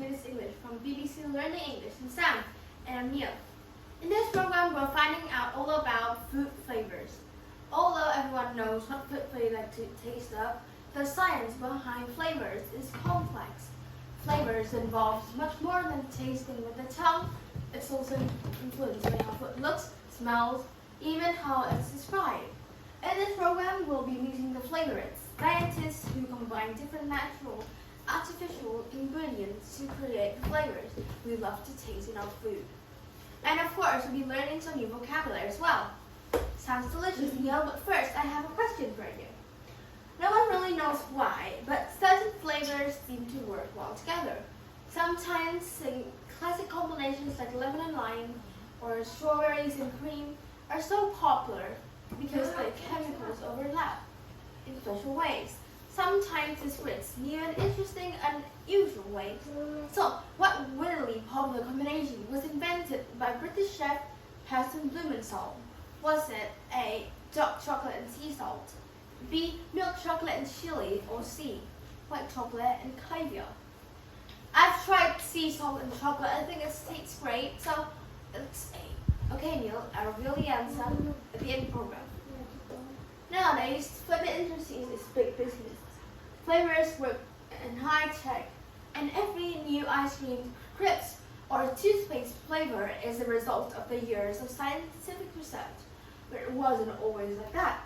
Business English from BBC Learning English and Sam, and I'm Neil. In this program, we're finding out all about food flavors. Although everyone knows what food they like to taste of, the science behind flavors is complex. Flavors involves much more than tasting with the tongue. It's also influenced by how food looks, smells, even how it's described. In this program, we'll be meeting the flavourists, scientists who combine different natural, artificial ingredients to create the flavors we love to taste in our food. And of course, we'll be learning some new vocabulary as well. Sounds delicious, Neil, but first I have a question for you. No one really knows why, but certain flavors seem to work well together. Sometimes classic combinations like lemon and lime or strawberries and cream are so popular because the chemicals overlap in special ways. Sometimes this creates new and interesting and unusual ways. So, what weirdly popular combination was invented by British chef Heston Blumenthal? Was it A. Dark chocolate and sea salt, B. Milk chocolate and chili, or C. White chocolate and caviar? I've tried sea salt and chocolate. I think it tastes great, so it's A. Okay, Neil, I'll reveal the answer at the end of the program. Nowadays, flavor industry is big business. Flavors work in high tech, and every new ice cream, crisp, or toothpaste flavor is a result of the years of scientific research. But it wasn't always like that.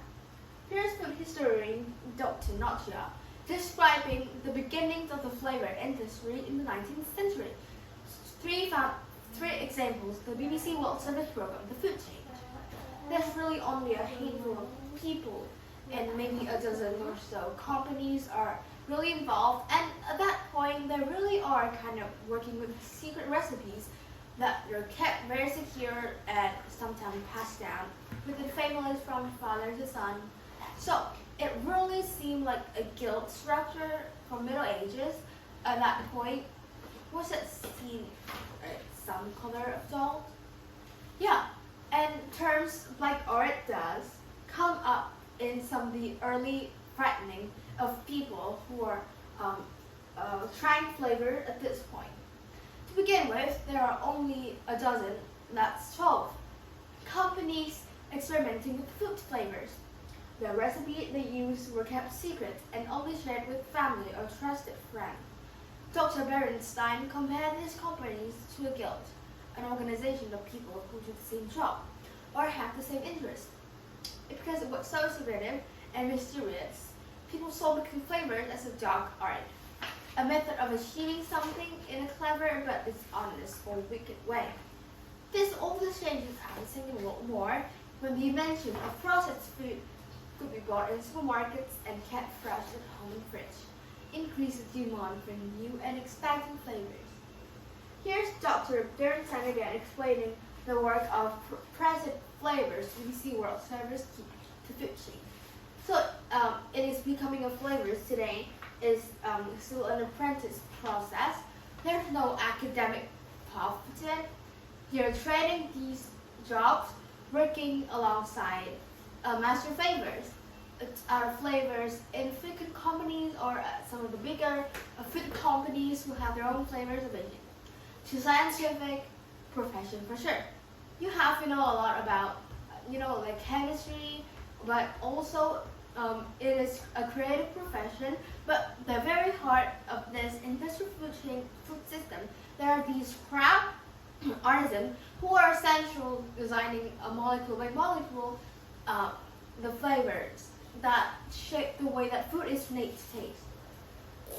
Here's food historian Dr. Notcha describing the beginnings of the flavor industry in the 19th century. Three examples: the BBC World Service program, the food change. There's really only a handful of people and maybe a dozen or so companies are really involved, and at that point they really are kind of working with secret recipes that are kept very secure and sometimes passed down within families from father to son. So it really seemed like a guild structure from Middle Ages at that point. Was it seen some color of salt? Yeah, and terms like art does come up in some of the early frightening of people who are trying flavor at this point. To begin with, there are only a dozen, that's 12, companies experimenting with food flavors. The recipes they used were kept secret and only shared with family or trusted friends. Dr. Berenstein compared these companies to a guild, an organization of people who do the same job or have the same interest. Because it was so secretive and mysterious, people saw making flavors as a dark art, a method of achieving something in a clever but dishonest or wicked way. This also changes how the Second World War, when the invention of processed food could be bought in supermarkets and kept fresh at home in fridge, increased the demand for new and exciting flavors. Here's Dr. Berenstein again explaining the work of present flavors BBC World Service to food chain. So it is becoming a flavors today is still an apprentice process. There's no academic path to it. You're trading these jobs, working alongside master flavors. Our flavors in food companies or some of the bigger food companies who have their own flavors of it. To scientific profession for sure. You have to know a lot about like chemistry, but also it is a creative profession. But the very heart of this industrial food system, there are these craft artisans who are essential designing a molecule by molecule the flavors that shape the way that food is made to taste.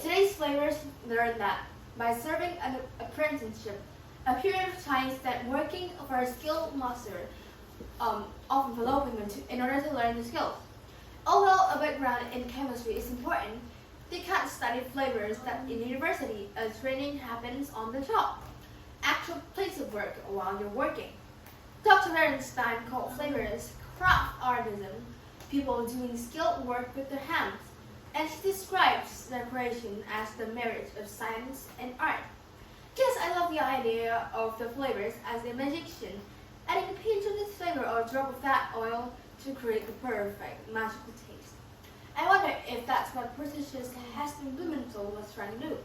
Today's flavors learn that by serving an apprenticeship, a period of time spent working for a skilled master of developing them in order to learn the skills. Although a background in chemistry is important, they can't study flavors that in university, as training happens on the job, actual place of work while you're working. Dr. Berenstein called flavors craft artisans, people doing skilled work with their hands, and she describes their creation as the marriage of science and art. Yes, I love the idea of the flavors as a magician, adding a pinch of this flavor or a drop of that oil to create the perfect magical taste. I wonder if that's what British chef Heston Blumenthal was trying to do.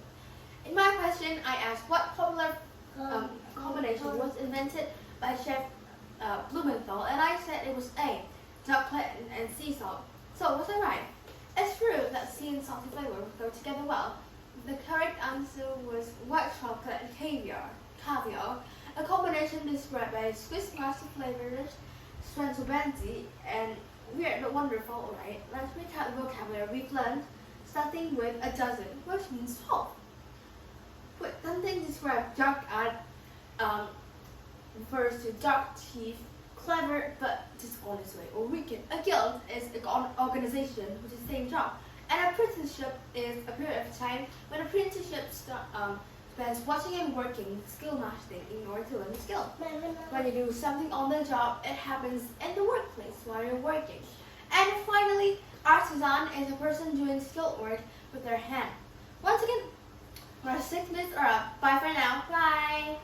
In my question, I asked what popular combination was invented by Chef Blumenthal, and I said it was A, chocolate and sea salt. So was I right? It's true that sea and salty flavor go together well. The correct answer was white chocolate and caviar. Caviar, a combination described by Swiss master flavorist Spencer Benzi, and weird but wonderful, right? Let's recap the vocabulary we've learned, starting with a dozen, which means 12. Put something described dark art refers to dark teeth, clever but dishonest way, or wicked. A guild is an organization which is the same job. And apprenticeship is a period of time when apprenticeship spends watching and working, skill mastering in order to learn the skill. When you do something on the job, it happens in the workplace while you're working. And finally, artisan is a person doing skilled work with their hand. Once again, our 6 minutes are up. Bye for now. Bye.